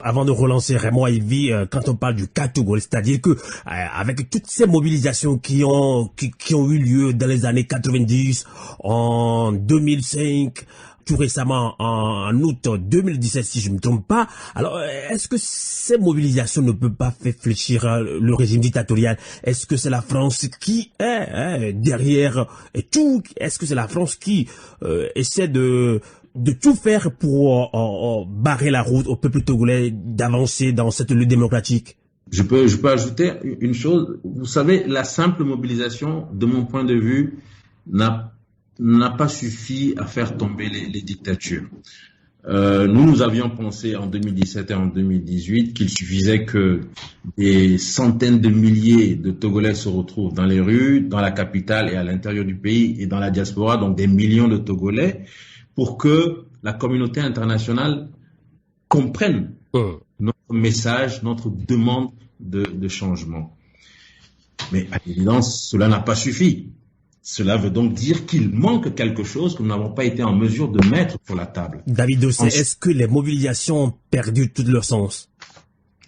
Avant de relancer Raymond Ivy, quand on parle du cas togolais, c'est-à-dire que avec toutes ces mobilisations qui ont eu lieu dans les années 90, en 2005, tout récemment en août 2017, si je ne me trompe pas. Alors, est-ce que ces mobilisations ne peuvent pas faire fléchir le régime dictatorial? Est-ce que c'est la France qui est derrière et tout? Est-ce que c'est la France qui essaie de tout faire pour barrer la route au peuple togolais d'avancer dans cette lutte démocratique? Je peux ajouter une chose. Vous savez, la simple mobilisation, de mon point de vue, n'a pas suffi à faire tomber les dictatures. Nous avions pensé en 2017 et en 2018 qu'il suffisait que des centaines de milliers de Togolais se retrouvent dans les rues, dans la capitale et à l'intérieur du pays et dans la diaspora, donc des millions de Togolais, pour que la communauté internationale comprenne notre message, notre demande de changement. Mais à l'évidence, cela n'a pas suffi. Cela veut donc dire qu'il manque quelque chose que nous n'avons pas été en mesure de mettre sur la table. David Dossé, est-ce que les mobilisations ont perdu tout leur sens?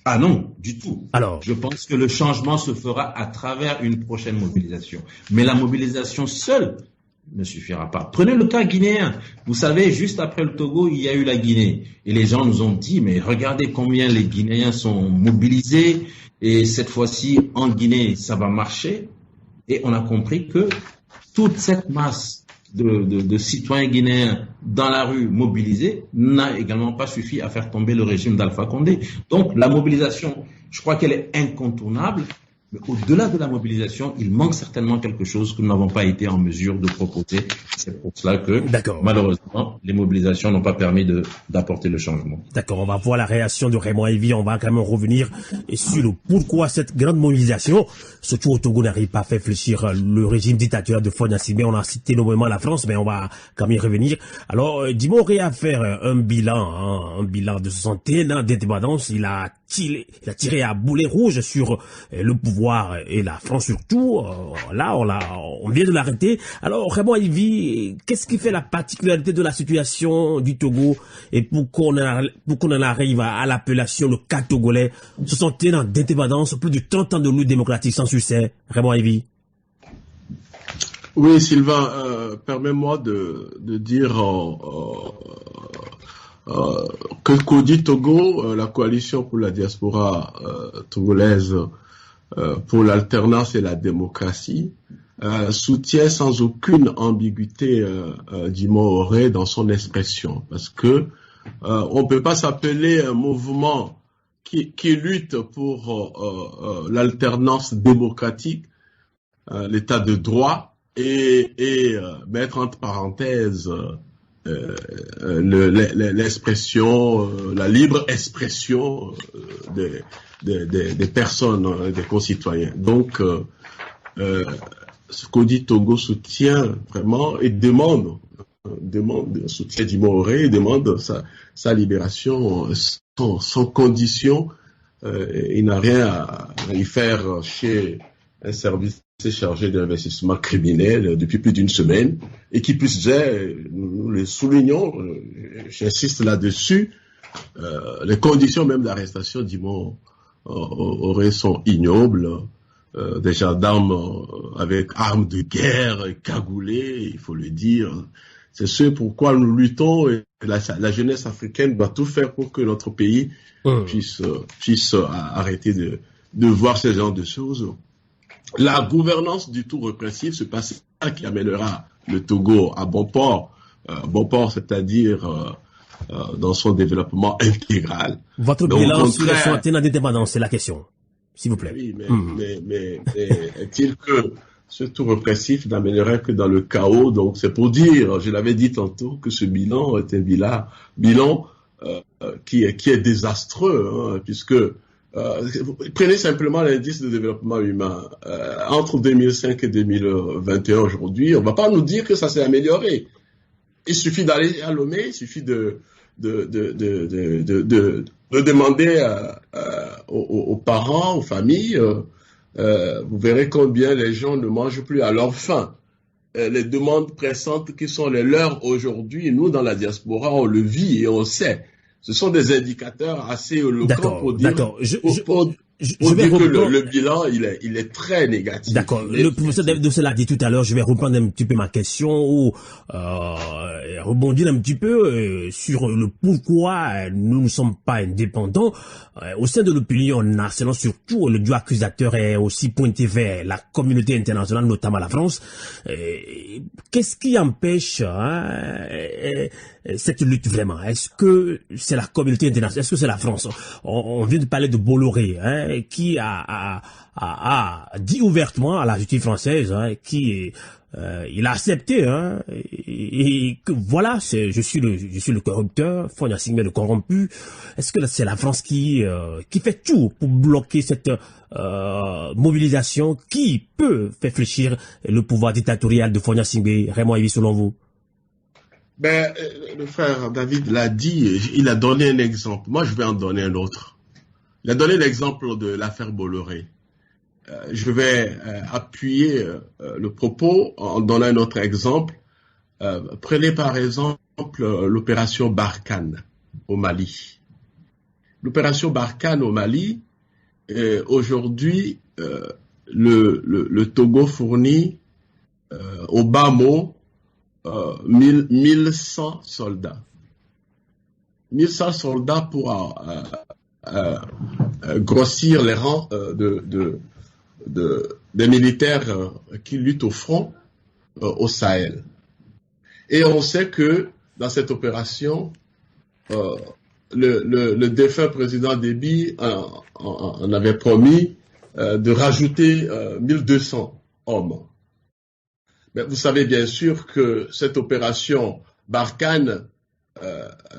Ah non, du tout. Alors, je pense que le changement se fera à travers une prochaine mobilisation. Mais la mobilisation seule ne suffira pas. Prenez le cas guinéen. Vous savez, juste après le Togo, il y a eu la Guinée. Et les gens nous ont dit, mais regardez combien les Guinéens sont mobilisés. Et cette fois-ci, en Guinée, ça va marcher. Et on a compris que toute cette masse de citoyens guinéens dans la rue mobilisés n'a également pas suffi à faire tomber le régime d'Alpha Condé. Donc la mobilisation, je crois qu'elle est incontournable. Mais au-delà de la mobilisation, il manque certainement quelque chose que nous n'avons pas été en mesure de proposer. C'est pour cela que, malheureusement, les mobilisations n'ont pas permis d'apporter le changement. D'accord, on va voir la réaction de Raymond Ivy. On va quand même revenir sur le pourquoi cette grande mobilisation, surtout au Togo, n'arrive pas à faire fléchir le régime dictatorial de Faure Gnassingbé. On a cité nommément la France, mais on va quand même y revenir. Alors, Djimoré a fait un bilan de 61 ans d'indépendance. Il a tiré à boulet rouge sur le pouvoir et la France surtout. Là, on vient de l'arrêter. Alors, Raymond Ivy, qu'est-ce qui fait la particularité de la situation du Togo et pour qu'on en arrive à l'appellation le cas togolais, 61 ans d'indépendance, plus de 30 ans de lutte démocratique sans succès? Raymond Ivy. Oui, Sylvain, permets-moi de dire que CODI Togo, la coalition pour la diaspora togolaise pour l'alternance et la démocratie, soutient sans aucune ambiguïté Djimoré dans son expression, parce que on peut pas s'appeler un mouvement qui lutte pour l'alternance démocratique, l'état de droit et mettre entre parenthèses l'expression, la libre expression des personnes, des concitoyens. Donc, ce qu'Audi Togo soutient vraiment et demande soutien Djimoré, demande sa libération sans condition. Il n'a rien à y faire chez un service chargé d'investissement criminel depuis plus d'une semaine, et qui plus est, nous le soulignons, j'insiste là-dessus, les conditions même d'arrestation d'Djimoré sont ignobles. Des gendarmes avec armes de guerre, cagoulés, il faut le dire. C'est ce pourquoi nous luttons, et la jeunesse africaine doit tout faire pour que notre pays puisse arrêter de voir ce genre de choses. La gouvernance du tout répressif, c'est pas ça qui amènera le Togo à bon port, c'est-à-dire dans son développement intégral. Votre bilan sur les 61 ans d'indépendance, c'est la question, s'il vous plaît. Oui, mais est-il que ce tout répressif n'amènerait que dans le chaos? Donc c'est pour dire, je l'avais dit tantôt, que ce bilan est un bilan qui est désastreux, puisque prenez simplement l'indice de développement humain. Entre 2005 et 2021 aujourd'hui, on ne va pas nous dire que ça s'est amélioré. Il suffit d'aller à Lomé, il suffit de demander aux parents, aux familles. Vous verrez combien les gens ne mangent plus à leur faim. Les demandes pressantes qui sont les leurs aujourd'hui, nous dans la diaspora, on le vit et on sait. Ce sont des indicateurs assez éloquents pour dire, je vais dire que reprendre... le bilan, il est très négatif. D'accord. Le professeur de cela dit tout à l'heure, je vais reprendre un petit peu ma question ou rebondir un petit peu sur le pourquoi nous ne sommes pas indépendants. Au sein de l'opinion nationale, surtout, le doigt accusateur est aussi pointé vers la communauté internationale, notamment la France. Qu'est-ce qui empêche cette lutte vraiment? Est-ce que c'est la communauté internationale? Est-ce que c'est la France? On vient de parler de Bolloré, qui a dit ouvertement à la justice française, il a accepté, et que voilà, je suis le corrupteur, Faure Gnassingbé le corrompu. Est-ce que c'est la France qui fait tout pour bloquer cette mobilisation qui peut faire fléchir le pouvoir dictatorial de Faure Gnassingbé? Raymond Ivy, selon vous? Ben, le frère David l'a dit, il a donné un exemple. Moi, je vais en donner un autre. Il a donné l'exemple de l'affaire Bolloré. Je vais appuyer le propos en donnant un autre exemple. Prenez par exemple l'opération Barkhane au Mali. L'opération Barkhane au Mali, aujourd'hui, le Togo fournit au bas mot 1100 soldats. 1100 soldats pour grossir les rangs des militaires qui luttent au front au Sahel. Et on sait que dans cette opération, le défunt président Déby en avait promis de rajouter 1200 hommes. Mais vous savez bien sûr que cette opération Barkhane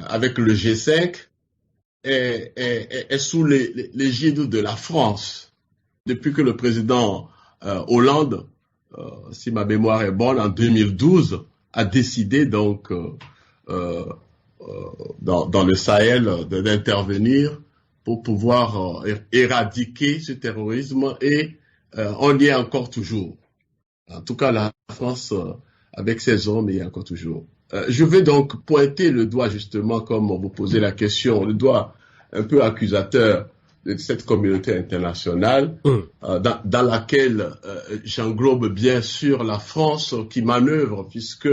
avec le G5 est sous l'égide de la France. Depuis que le président Hollande, si ma mémoire est bonne, en 2012, a décidé donc dans le Sahel d'intervenir pour pouvoir éradiquer ce terrorisme, et on y est encore toujours. En tout cas, la France, avec ses hommes, y est encore toujours. Je vais donc pointer le doigt, justement, comme vous posez la question, le doigt un peu accusateur de cette communauté internationale, dans laquelle j'englobe bien sûr la France qui manœuvre, puisque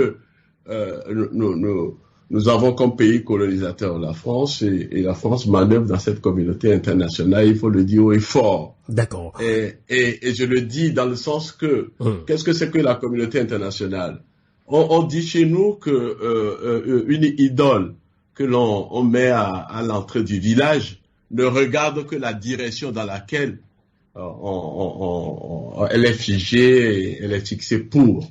nous avons comme pays colonisateur la France, et la France manœuvre dans cette communauté internationale, il faut le dire haut et fort. D'accord. Et je le dis dans le sens que, qu'est-ce que c'est que la communauté internationale? On dit chez nous que une idole que l'on met à l'entrée du village ne regarde que la direction dans laquelle elle est figée, elle est fixée pour.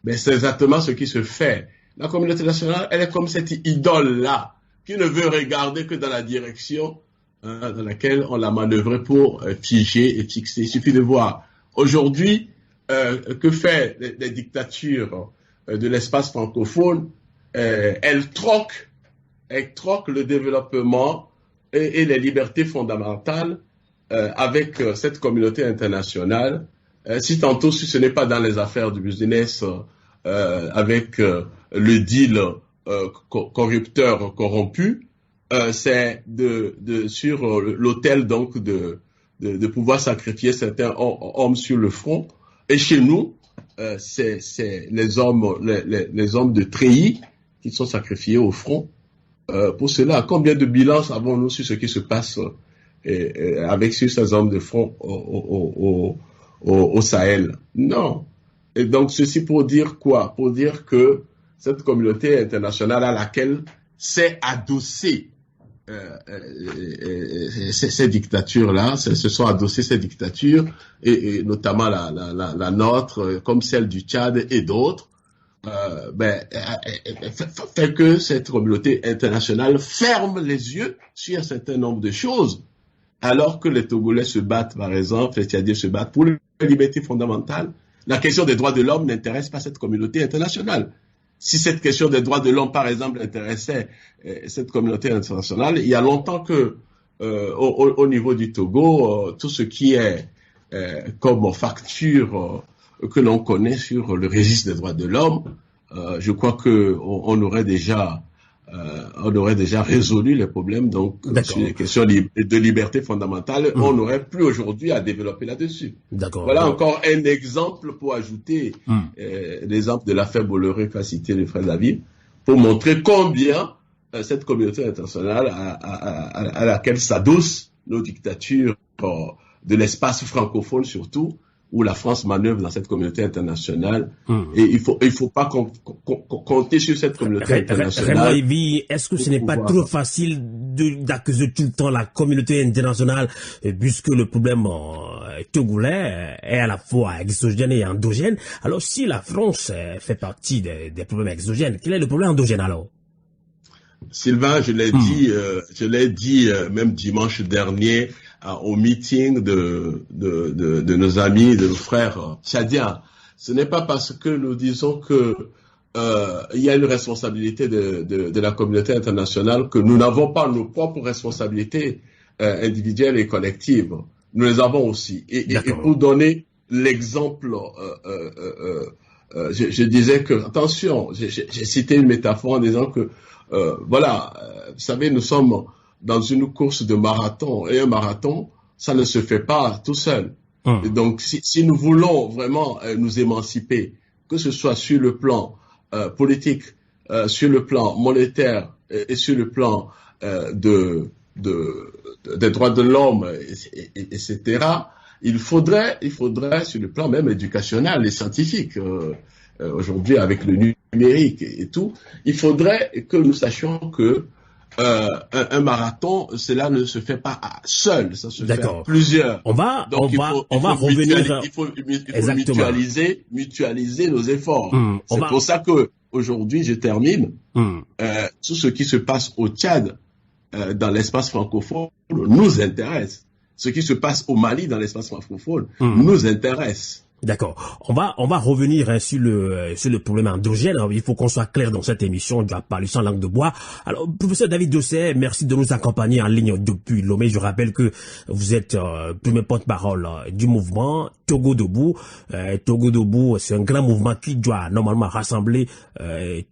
Mais c'est exactement ce qui se fait. La communauté nationale, elle est comme cette idole-là, qui ne veut regarder que dans la direction dans laquelle on l'a manœuvré pour figer et fixer. Il suffit de voir. Aujourd'hui, que fait les dictatures de l'espace francophone? Elles troquent le développement et les libertés fondamentales avec cette communauté internationale. Si ce n'est pas dans les affaires du business avec le deal corrupteur corrompu, c'est sur l'autel donc de pouvoir sacrifier certains hommes sur le front. Et chez nous, c'est les hommes de treillis qui sont sacrifiés au front. Pour cela, combien de bilans avons-nous sur ce qui se passe sur ces hommes de front au Sahel? Non. Et donc, ceci pour dire quoi? Pour dire que cette communauté internationale à laquelle s'est adossée ces dictatures-là, se sont adossées ces dictatures, et notamment la nôtre, comme celle du Tchad et d'autres, fait que cette communauté internationale ferme les yeux sur un certain nombre de choses, alors que les Togolais se battent, par exemple, les Tchadiens se battent pour les libertés fondamentales. La question des droits de l'homme n'intéresse pas cette communauté internationale. Si cette question des droits de l'homme, par exemple, intéressait cette communauté internationale, il y a longtemps que, au niveau du Togo, tout ce qui est comme facture que l'on connaît sur le registre des droits de l'homme, je crois qu'on aurait déjà on aurait déjà résolu les problèmes donc sur les questions de liberté fondamentale. On n'aurait plus aujourd'hui à développer là-dessus. Voilà encore un exemple pour ajouter l'exemple de l'affaire Bolloré qu'a cité le frère David, pour montrer combien cette communauté internationale à laquelle s'adossent nos dictatures de l'espace francophone surtout, où la France manœuvre dans cette communauté internationale. Et il faut pas compter sur cette communauté internationale. Est-ce que ce n'est pas trop facile d'accuser tout le temps la communauté internationale, puisque le problème togolais est à la fois exogène et endogène? Alors si la France fait partie des problèmes exogènes, quel est le problème endogène alors? Sylvain, je l'ai dit même dimanche dernier au meeting de nos amis, de nos frères tchadiens. Ce n'est pas parce que nous disons que il y a une responsabilité de la communauté internationale que nous n'avons pas nos propres responsabilités individuelles et collectives. Nous les avons aussi. Et pour donner l'exemple, je disais que, attention, j'ai cité une métaphore en disant que vous savez, nous sommes dans une course de marathon, et un marathon, ça ne se fait pas tout seul. Et donc, si nous voulons vraiment nous émanciper, que ce soit sur le plan politique, sur le plan monétaire et sur le plan des droits de l'homme, etc., il faudrait sur le plan même éducationnel et scientifique, aujourd'hui avec le numérique et tout, il faudrait que nous sachions que un marathon, cela ne se fait pas seul, ça se fait à plusieurs. On va revenir. Il faut mutualiser nos efforts. C'est pour ça que aujourd'hui, je termine. Tout ce qui se passe au Tchad, dans l'espace francophone, nous intéresse. Ce qui se passe au Mali, dans l'espace francophone, nous intéresse. D'accord. On va revenir sur le problème endogène. Alors, il faut qu'on soit clair dans cette émission. On doit parler sans langue de bois. Alors, professeur David Dossé, merci de nous accompagner en ligne depuis Lomé. Je rappelle que vous êtes premier porte-parole du mouvement Togo Debout. Togo Debout, c'est un grand mouvement qui doit normalement rassembler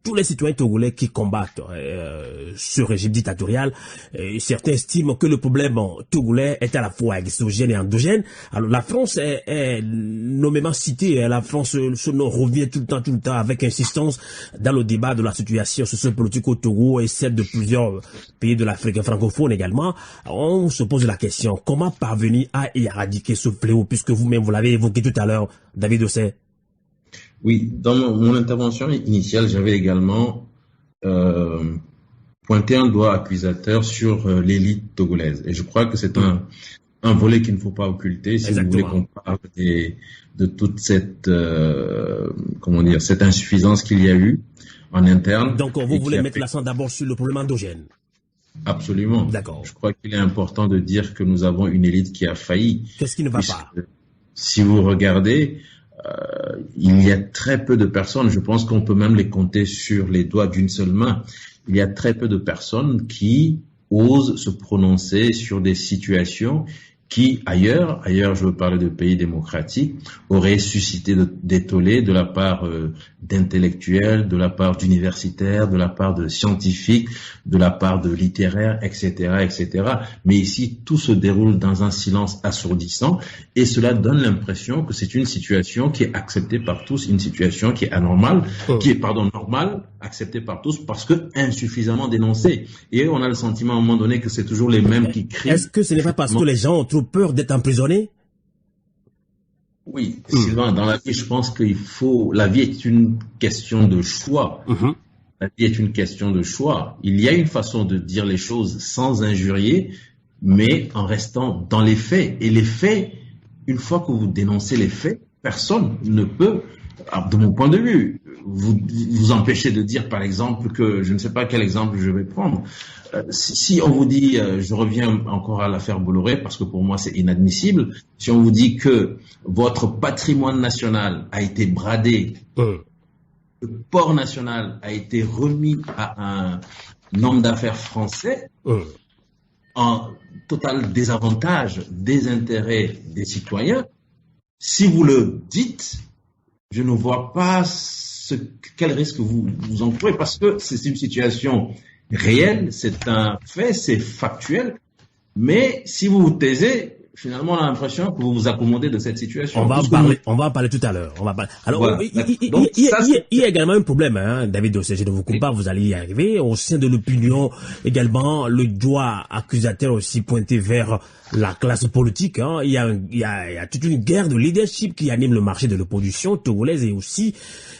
tous les citoyens togolais qui combattent ce régime dictatorial. Certains estiment que le problème togolais est à la fois exogène et endogène. Alors, la France est nommément cité, la France, ce nom revient tout le temps avec insistance dans le débat de la situation sociopolitique au Togo et celle de plusieurs pays de l'Afrique francophone également. On se pose la question, comment parvenir à éradiquer ce fléau, puisque vous-même vous l'avez évoqué tout à l'heure, David Dossé? Oui, dans mon intervention initiale, j'avais également pointé un doigt accusateur sur l'élite togolaise. Et je crois que c'est un volet qu'il ne faut pas occulter si vous voulez qu'on parle de toute cette cette insuffisance qu'il y a eu en interne. Donc vous voulez mettre l'accent d'abord sur le problème endogène? Absolument. D'accord. Je crois qu'il est important de dire que nous avons une élite qui a failli. Qu'est-ce qui ne va pas? Si vous regardez, il y a très peu de personnes, je pense qu'on peut même les compter sur les doigts d'une seule main, il y a très peu de personnes qui osent se prononcer sur des situations qui, ailleurs, je veux parler de pays démocratiques, auraient suscité des tollés de la part d'intellectuels, de la part d'universitaires, de la part de scientifiques, de la part de littéraires, etc., etc. Mais ici, tout se déroule dans un silence assourdissant et cela donne l'impression que c'est une situation qui est acceptée par tous, une situation qui est anormale, normale, acceptée par tous parce que insuffisamment dénoncée. Et on a le sentiment à un moment donné que c'est toujours les mêmes qui crient. Est-ce que ce n'est pas parce que les gens ont trop peur d'être emprisonnés? Oui, Sylvain, dans la vie, je pense la vie est une question de choix. La vie est une question de choix. Il y a une façon de dire les choses sans injurier, mais en restant dans les faits. Et les faits, une fois que vous dénoncez les faits, personne ne peut, de mon point de vue, vous empêcher de dire, par exemple, que je ne sais pas quel exemple je vais prendre. Si on vous dit, je reviens encore à l'affaire Bolloré, parce que pour moi c'est inadmissible, si on vous dit que votre patrimoine national a été bradé, le port national a été remis à un homme d'affaires français, en total désavantage des intérêts des citoyens, si vous le dites, je ne vois pas quel risque vous encourez, parce que c'est une situation réel, c'est un fait, c'est factuel. Mais si vous vous taisez, finalement, on a l'impression que vous vous accommodez de cette situation. On va en parler tout à l'heure. Alors, voilà. il y a également un problème, hein, David Dossé, je ne vous coupe pas, vous allez y arriver. Au sein de l'opinion, également, le doigt accusateur aussi pointé vers la classe politique. Hein. Il y a toute une guerre de leadership qui anime le marché de l'opposition togolaise et aussi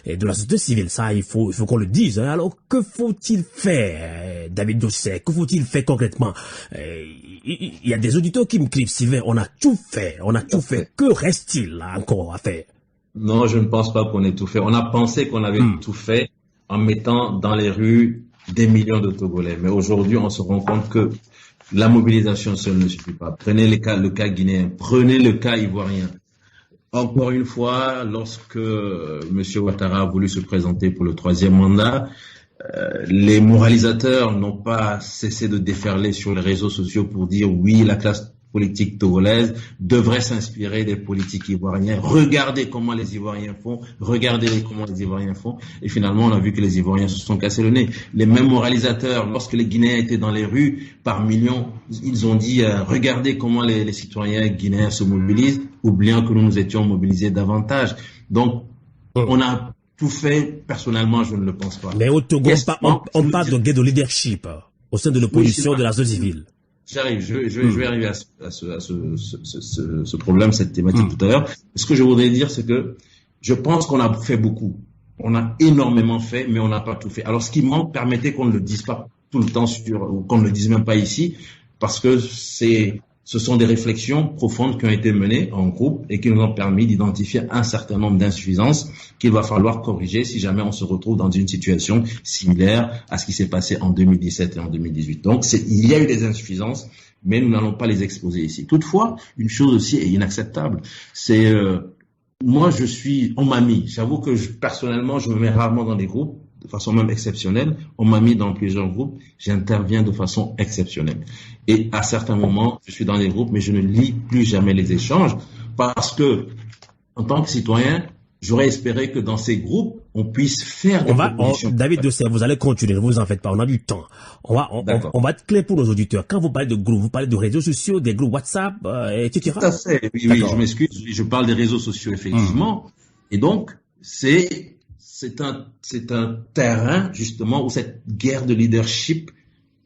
de la société civile. Ça, il faut qu'on le dise. Hein. Alors, que faut-il faire, David Dossé? Que faut-il faire concrètement? Il y a des auditeurs qui me crient, Sylvain, on a tout fait. Que reste-t-il là encore à faire? Non, je ne pense pas qu'on ait tout fait. On a pensé qu'on avait tout fait en mettant dans les rues des millions de Togolais. Mais aujourd'hui, on se rend compte que la mobilisation seule ne suffit pas. Prenez le cas guinéen, prenez le cas ivoirien. Encore une fois, lorsque M. Ouattara a voulu se présenter pour le 3e mandat, les moralisateurs n'ont pas cessé de déferler sur les réseaux sociaux pour dire oui, la classe politique togolaise devrait s'inspirer des politiques ivoiriens. Regardez comment les Ivoiriens font, Et finalement, on a vu que les Ivoiriens se sont cassés le nez. Les mêmes moralisateurs, lorsque les Guinéens étaient dans les rues par millions, ils ont dit regardez comment les citoyens guinéens se mobilisent, oubliant que nous nous étions mobilisés davantage. Donc, on a tout fait, personnellement, je ne le pense pas. Mais au Togo, on parle de guerre de leadership au sein de l'opposition de la société civile. J'arrive, je vais arriver à ce problème, cette thématique tout à l'heure. Ce que je voudrais dire, c'est que je pense qu'on a fait beaucoup. On a énormément fait, mais on n'a pas tout fait. Alors, ce qui manque, permettez qu'on ne le dise pas tout le temps ou qu'on ne le dise même pas ici, parce que ce sont des réflexions profondes qui ont été menées en groupe et qui nous ont permis d'identifier un certain nombre d'insuffisances qu'il va falloir corriger si jamais on se retrouve dans une situation similaire à ce qui s'est passé en 2017 et en 2018. Donc, il y a eu des insuffisances, mais nous n'allons pas les exposer ici. Toutefois, une chose aussi est inacceptable, c'est moi on m'a mis, j'avoue que personnellement, je me mets rarement dans des groupes, de façon même exceptionnelle. On m'a mis dans plusieurs groupes, j'interviens de façon exceptionnelle. Et à certains moments, je suis dans des groupes, mais je ne lis plus jamais les échanges parce que, en tant que citoyen, j'aurais espéré que dans ces groupes, on puisse faire des propositions. David Dossé, vous allez continuer, ne vous en faites pas, on a du temps. On va être clair pour nos auditeurs. Quand vous parlez de groupes, vous parlez de réseaux sociaux, des groupes WhatsApp, etc. Tout à fait, oui, je m'excuse, je parle des réseaux sociaux, effectivement. Et donc, c'est un terrain, justement, où cette guerre de leadership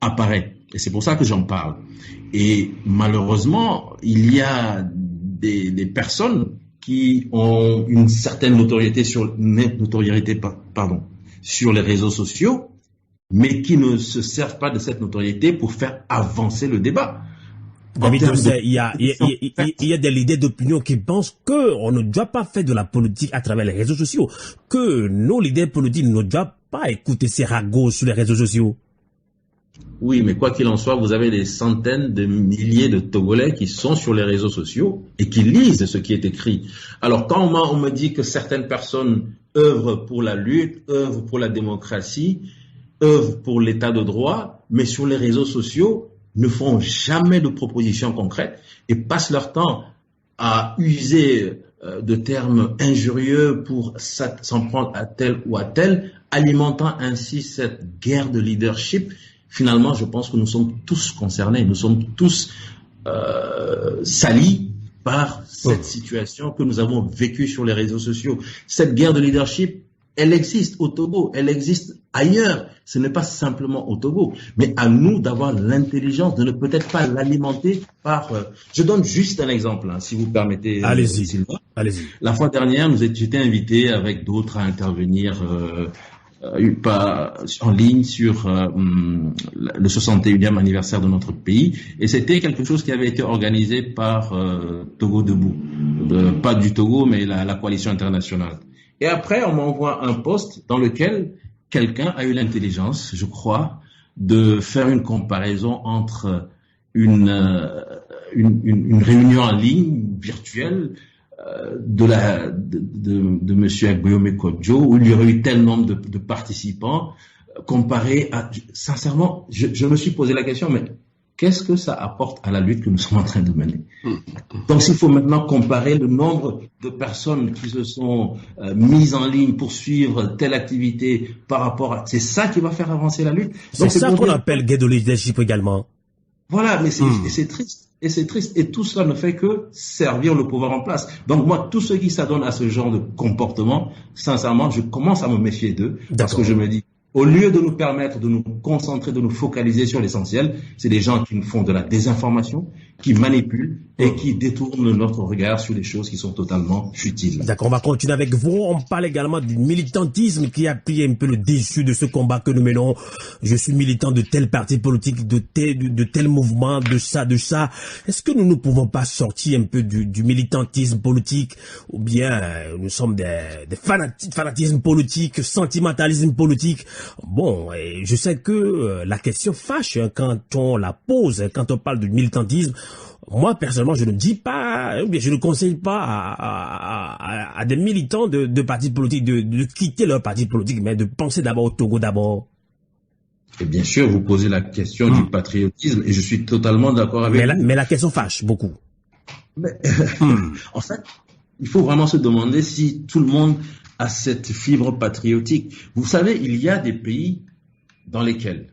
apparaît. Et c'est pour ça que j'en parle. Et malheureusement, il y a des personnes qui ont une certaine notoriété sur les réseaux sociaux, mais qui ne se servent pas de cette notoriété pour faire avancer le débat. David Dossé, il y a des leaders d'opinion qui pensent qu'on ne doit pas faire de la politique à travers les réseaux sociaux, que nos leaders politiques ne doivent pas écouter ces ragots sur les réseaux sociaux. Oui, mais quoi qu'il en soit, vous avez des centaines de milliers de Togolais qui sont sur les réseaux sociaux et qui lisent ce qui est écrit. Alors, quand on me dit que certaines personnes œuvrent pour la lutte, œuvrent pour la démocratie, œuvrent pour l'état de droit, mais sur les réseaux sociaux, ne font jamais de propositions concrètes et passent leur temps à user de termes injurieux pour s'en prendre à tel ou à tel, alimentant ainsi cette guerre de leadership. Finalement, je pense que nous sommes tous concernés, nous sommes tous salis par cette situation que nous avons vécue sur les réseaux sociaux. Cette guerre de leadership, elle existe au Togo, elle existe ailleurs. Ce n'est pas simplement au Togo, mais à nous d'avoir l'intelligence de ne peut-être pas l'alimenter par... Je donne juste un exemple, hein, si vous permettez. Allez-y. Allez-y. La fois dernière, j'étais invité avec d'autres à intervenir en ligne sur le 61e anniversaire de notre pays, et c'était quelque chose qui avait été organisé par Togo Debout, pas du Togo, mais la coalition internationale. Et après, on m'envoie un post dans lequel quelqu'un a eu l'intelligence, je crois, de faire une comparaison entre une réunion en ligne virtuelle de monsieur Agbeyome Kodjo, où il y aurait eu tel nombre de participants, comparé à... Sincèrement, je me suis posé la question, mais qu'est-ce que ça apporte à la lutte que nous sommes en train de mener? Donc, s'il faut maintenant comparer le nombre de personnes qui se sont mises en ligne pour suivre telle activité par rapport à... C'est ça qui va faire avancer la lutte. C'est ça qu'on appelle guerre de leadership également. Voilà, mais c'est triste. Et c'est triste. Et tout cela ne fait que servir le pouvoir en place. Donc moi, tous ceux qui s'adonnent à ce genre de comportement, sincèrement, je commence à me méfier d'eux. Parce que je me dis, au lieu de nous permettre de nous concentrer, de nous focaliser sur l'essentiel, c'est des gens qui nous font de la désinformation, qui manipulent et qui détournent notre regard sur des choses qui sont totalement futiles. D'accord, on va continuer avec vous. On parle également du militantisme qui a pris un peu le dessus de ce combat que nous menons. Je suis militant de tel parti politique, de tel mouvement, de ça. Est-ce que nous ne pouvons pas sortir un peu du militantisme politique, ou bien nous sommes des fanatisme politique, sentimentalisme politique? Bon, je sais que la question fâche quand on la pose, quand on parle de militantisme. Moi, personnellement, je ne dis pas, je ne conseille pas à des militants de partis politiques de quitter leur parti politique, mais de penser d'abord au Togo d'abord. Et bien sûr, vous posez la question du patriotisme, et je suis totalement d'accord avec vous. Mais la question fâche beaucoup. En fait, il faut vraiment se demander si tout le monde a cette fibre patriotique. Vous savez, il y a des pays dans lesquels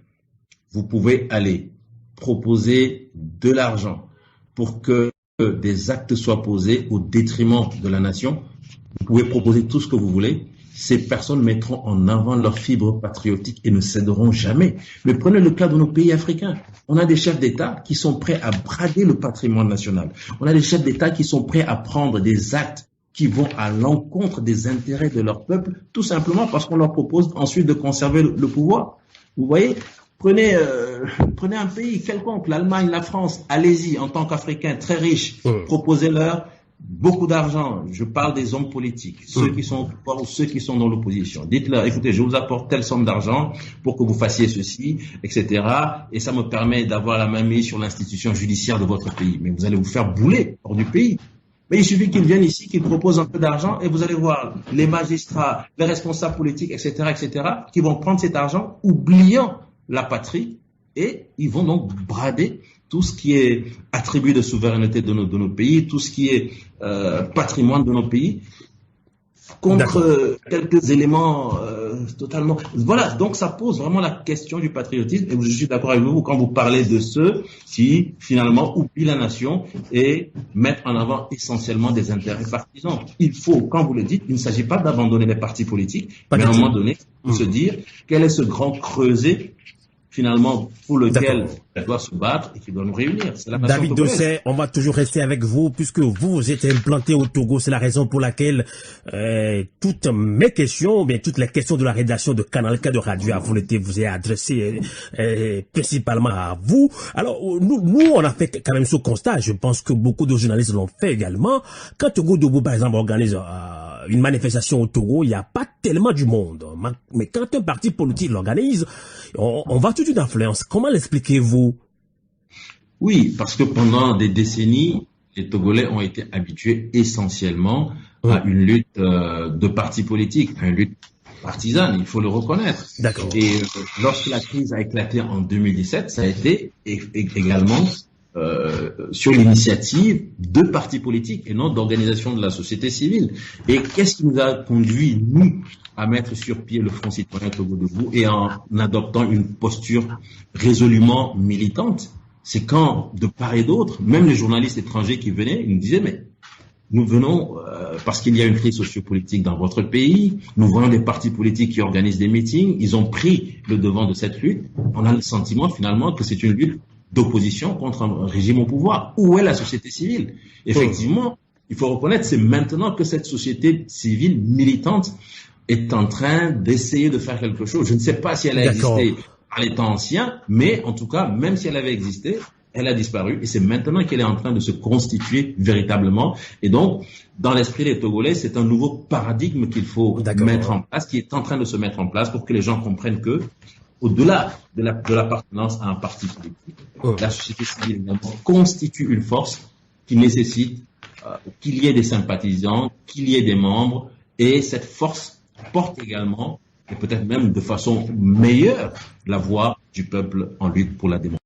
vous pouvez aller proposer de l'argent pour que des actes soient posés au détriment de la nation. Vous pouvez proposer tout ce que vous voulez. Ces personnes mettront en avant leur fibre patriotique et ne céderont jamais. Mais prenez le cas de nos pays africains. On a des chefs d'État qui sont prêts à brader le patrimoine national. On a des chefs d'État qui sont prêts à prendre des actes qui vont à l'encontre des intérêts de leur peuple, tout simplement parce qu'on leur propose ensuite de conserver le pouvoir. Vous voyez, prenez un pays quelconque, l'Allemagne, la France, allez-y, en tant qu'Africains très riches, proposez-leur beaucoup d'argent. Je parle des hommes politiques, ceux qui sont au pouvoir ou ceux qui sont dans l'opposition. Dites-leur, écoutez, je vous apporte telle somme d'argent pour que vous fassiez ceci, etc. Et ça me permet d'avoir la main mise sur l'institution judiciaire de votre pays. Mais vous allez vous faire bouler hors du pays. Mais il suffit qu'ils viennent ici, qu'ils proposent un peu d'argent et vous allez voir les magistrats, les responsables politiques, etc., qui vont prendre cet argent, oubliant la patrie, et ils vont donc brader tout ce qui est attribut de souveraineté de nos pays, tout ce qui est patrimoine de nos pays, contre quelques éléments totalement... Voilà, donc ça pose vraiment la question du patriotisme, et je suis d'accord avec vous quand vous parlez de ceux qui, finalement, oublient la nation et mettent en avant essentiellement des intérêts partisans. Il faut, quand vous le dites, il ne s'agit pas d'abandonner les partis politiques, mais à un moment donné, se dire quel est ce grand creuset finalement pour lequel elle doit se battre et qui doit nous réunir. C'est la nation David Dosset, on va toujours rester avec vous puisque vous êtes implanté au Togo. C'est la raison pour laquelle toutes mes questions, bien toutes les questions de la rédaction de Canal K de Radio Afouleté vous est adressées principalement à vous. Alors nous on a fait quand même ce constat. Je pense que beaucoup de journalistes l'ont fait également. Quand Togo Dobo par exemple organise une manifestation au Togo, il n'y a pas tellement du monde. Mais quand un parti politique l'organise, on va toute une influence. Comment l'expliquez-vous? Oui, parce que pendant des décennies, les Togolais ont été habitués essentiellement à une lutte de partis politiques, à une lutte partisane, il faut le reconnaître. D'accord. Et lorsque la crise a éclaté en 2017, ça a été également sur l'initiative de partis politiques et non d'organisations de la société civile. Et qu'est-ce qui nous a conduit, nous, à mettre sur pied le Front citoyen Togo Debout et en adoptant une posture résolument militante? C'est quand, de part et d'autre, même les journalistes étrangers qui venaient, ils nous disaient, mais nous venons parce qu'il y a une crise sociopolitique dans votre pays, nous voyons des partis politiques qui organisent des meetings, ils ont pris le devant de cette lutte. On a le sentiment finalement que c'est une lutte d'opposition contre un régime au pouvoir. Où est la société civile? Effectivement, il faut reconnaître, c'est maintenant que cette société civile militante est en train d'essayer de faire quelque chose. Je ne sais pas si elle a existé par les temps anciens, mais en tout cas, même si elle avait existé, elle a disparu et c'est maintenant qu'elle est en train de se constituer véritablement. Et donc, dans l'esprit des Togolais, c'est un nouveau paradigme qu'il faut mettre en place, qui est en train de se mettre en place pour que les gens comprennent que, au-delà de l'appartenance à un parti politique, la société civile également constitue une force qui nécessite qu'il y ait des sympathisants, qu'il y ait des membres, et cette force porte également, et peut-être même de façon meilleure, la voix du peuple en lutte pour la démocratie.